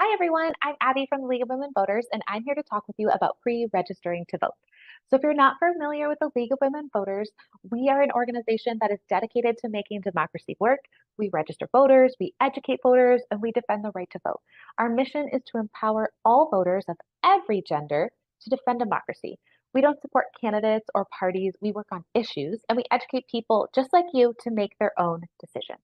Hi, everyone. I'm Abby from the League of Women Voters, and I'm here to talk with you about pre-registering to vote. So if you're not familiar with the League of Women Voters, we are an organization that is dedicated to making democracy work. We register voters, we educate voters, and we defend the right to vote. Our mission is to empower all voters of every gender to defend democracy. We don't support candidates or parties. We work on issues, and we educate people just like you to make their own decisions.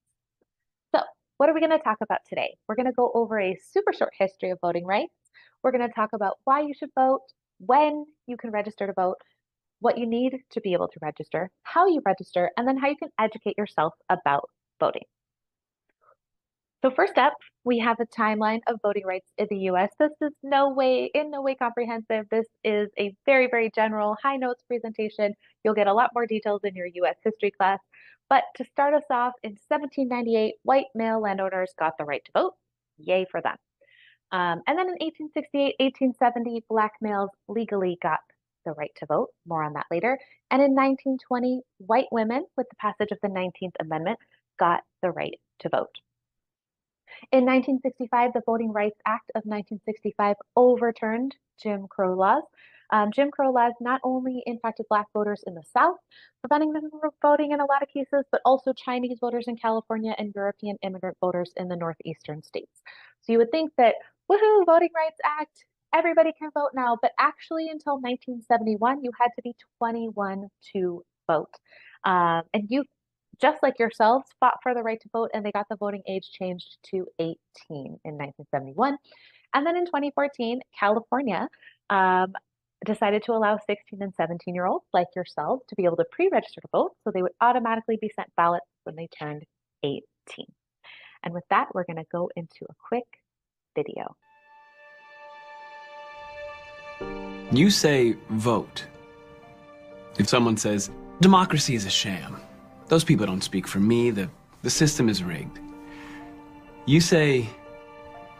So, what are we going to talk about today? We're going to go over a super short history of voting rights. We're going to talk about why you should vote, when you can register to vote, what you need to be able to register, how you register, and then how you can educate yourself about voting. So first up, we have a timeline of voting rights in the US. This is in no way comprehensive. This is a very, very general high notes presentation. You'll get a lot more details in your US history class. But to start us off, in 1798, white male landowners got the right to vote. Yay for them. And then in 1868, 1870, black males legally got the right to vote. More on that later. And in 1920, white women, with the passage of the 19th Amendment, got the right to vote. In 1965, the Voting Rights Act of 1965 overturned Jim Crow laws. Jim Crow laws not only impacted Black voters in the South, preventing them from voting in a lot of cases, but also Chinese voters in California and European immigrant voters in the northeastern states. So you would think that, woohoo, Voting Rights Act, everybody can vote now. But actually, until 1971, you had to be 21 to vote. And you just like yourselves, fought for the right to vote, and they got the voting age changed to 18 in 1971. And then in 2014, California decided to allow 16 and 17-year-olds like yourselves to be able to pre-register to vote, so they would automatically be sent ballots when they turned 18. And with that, we're going to go into a quick video. You say vote. If someone says, democracy is a sham, those people don't speak for me, the system is rigged. You say,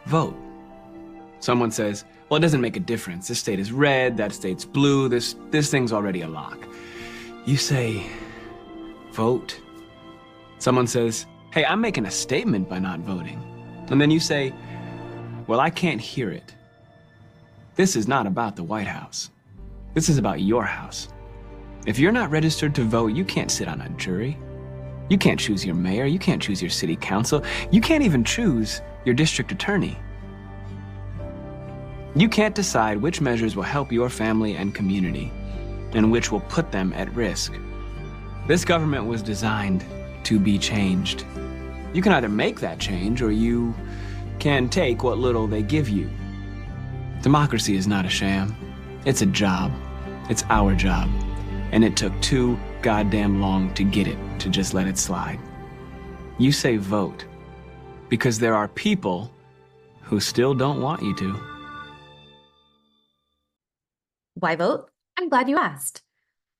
vote. Someone says, well, it doesn't make a difference. This state is red, that state's blue, this thing's already a lock. You say, vote. Someone says, hey, I'm making a statement by not voting. And then you say, well, I can't hear it. This is not about the White House. This is about your house. If you're not registered to vote, you can't sit on a jury. You can't choose your mayor. You can't choose your city council. You can't even choose your district attorney. You can't decide which measures will help your family and community and which will put them at risk. This government was designed to be changed. You can either make that change or you can take what little they give you. Democracy is not a sham. It's a job. It's our job. And it took too goddamn long to get it, to just let it slide. You say vote because there are people who still don't want you to. Why vote? I'm glad you asked.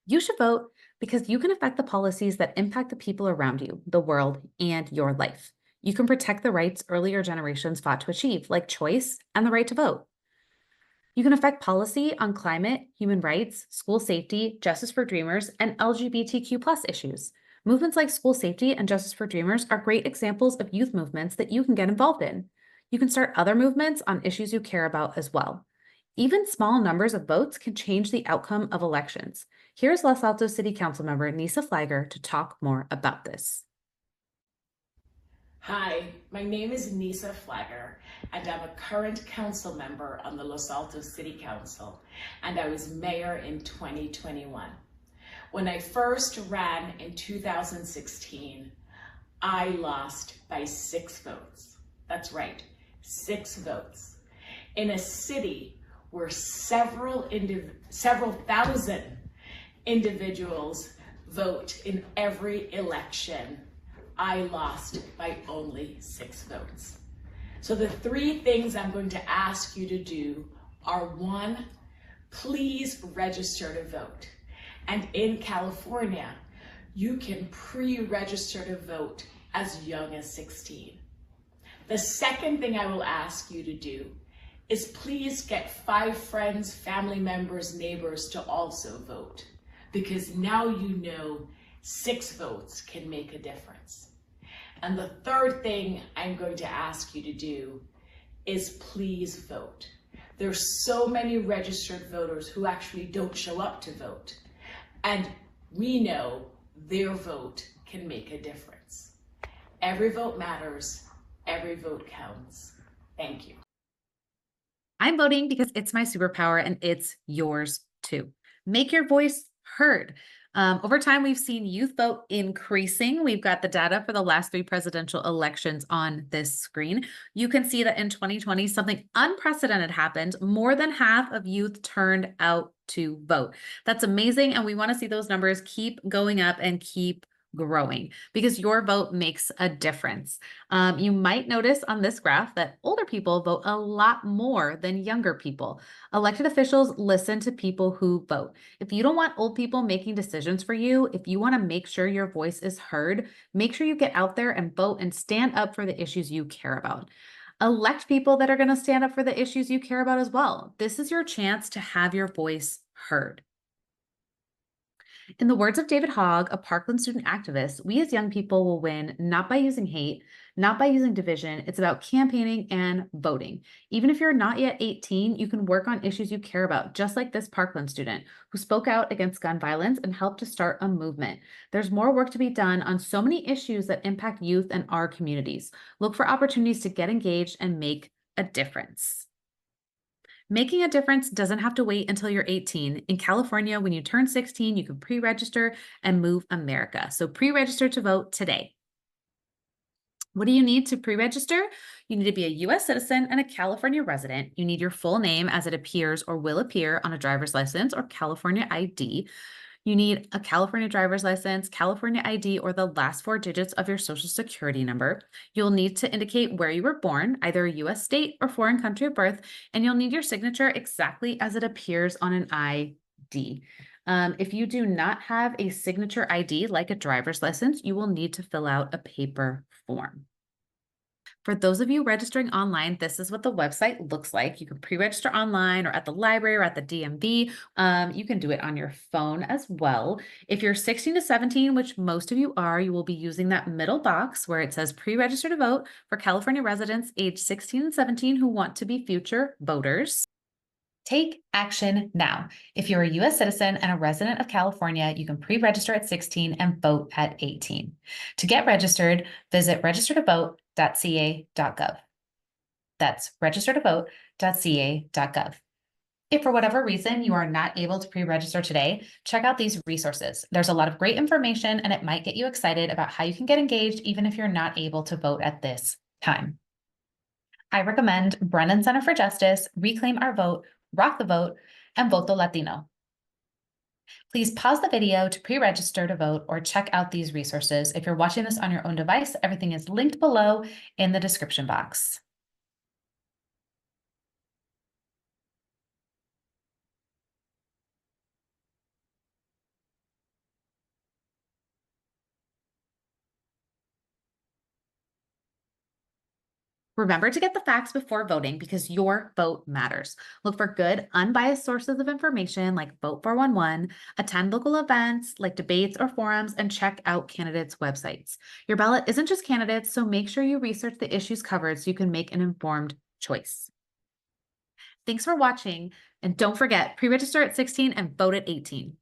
You should vote because you can affect the policies that impact the people around you, the world, and your life. You can protect the rights earlier generations fought to achieve, like choice and the right to vote. You can affect policy on climate, human rights, school safety, justice for dreamers, and LGBTQ+ issues. Movements like school safety and justice for dreamers are great examples of youth movements that you can get involved in. You can start other movements on issues you care about as well. Even small numbers of votes can change the outcome of elections. Here's Los Altos City Council member Nisa Flagger to talk more about this. Hi, my name is Nisa Flagger, and I'm a current council member on the Los Altos City Council, and I was mayor in 2021. When I first ran in 2016, I lost by 6 votes. That's right, 6 votes. In a city where several thousand individuals vote in every election, I lost by only 6 votes. So the 3 things I'm going to ask you to do are: 1, please register to vote. And in California, you can pre-register to vote as young as 16. The second thing I will ask you to do is please get 5 friends, family members, neighbors to also vote, because now you know 6 votes can make a difference. And the third thing I'm going to ask you to do is please vote. There's so many registered voters who actually don't show up to vote. And we know their vote can make a difference. Every vote matters. Every vote counts. Thank you. I'm voting because it's my superpower and it's yours too. Make your voice heard. Over time, we've seen youth vote increasing. We've got the data for the last 3 presidential elections on this screen. You can see that in 2020, something unprecedented happened. More than half of youth turned out to vote. That's amazing. And we want to see those numbers keep going up and keep growing because your vote makes a difference. You might notice on this graph that older people vote a lot more than younger people. Elected officials listen to people who vote. If you don't want old people making decisions for you, if you want to make sure your voice is heard, make sure you get out there and vote and stand up for the issues you care about. Elect people that are going to stand up for the issues you care about as well. This is your chance to have your voice heard. In the words of David Hogg, a Parkland student activist, we as young people will win not by using hate, not by using division. It's about campaigning and voting. Even if you're not yet 18, you can work on issues you care about, just like this Parkland student who spoke out against gun violence and helped to start a movement. There's more work to be done on so many issues that impact youth and our communities. Look for opportunities to get engaged and make a difference. Making a difference doesn't have to wait until you're 18. In California, when you turn 16, you can pre-register and move America. So pre-register to vote today. What do you need to pre-register? You need to be a U.S. citizen and a California resident. You need your full name as it appears or will appear on a driver's license or California ID. You need a California driver's license, California ID, or the last 4 digits of your social security number. You'll need to indicate where you were born, either a U.S. state or foreign country of birth, and you'll need your signature exactly as it appears on an ID. If you do not have a signature ID like a driver's license, you will need to fill out a paper form. For those of you registering online, this is what the website looks like. You can pre-register online or at the library or at the DMV. You can do it on your phone as well. If you're 16 to 17, which most of you are, you will be using that middle box where it says pre-register to vote for California residents age 16 and 17 who want to be future voters. Take action now. If you're a U.S. citizen and a resident of California, you can pre-register at 16 and vote at 18. To get registered, visit registertovote.ca.gov. That's registertovote.ca.gov. If for whatever reason you are not able to pre-register today, check out these resources. There's a lot of great information and it might get you excited about how you can get engaged even if you're not able to vote at this time. I recommend Brennan Center for Justice, Reclaim Our Vote, Rock the Vote, and Voto Latino. Please pause the video to pre-register to vote or check out these resources. If you're watching this on your own device, everything is linked below in the description box. Remember to get the facts before voting because your vote matters. Look for good, unbiased sources of information like Vote 411, attend local events like debates or forums, and check out candidates' websites. Your ballot isn't just candidates, so make sure you research the issues covered so you can make an informed choice. Thanks for watching, and don't forget, pre-register at 16 and vote at 18.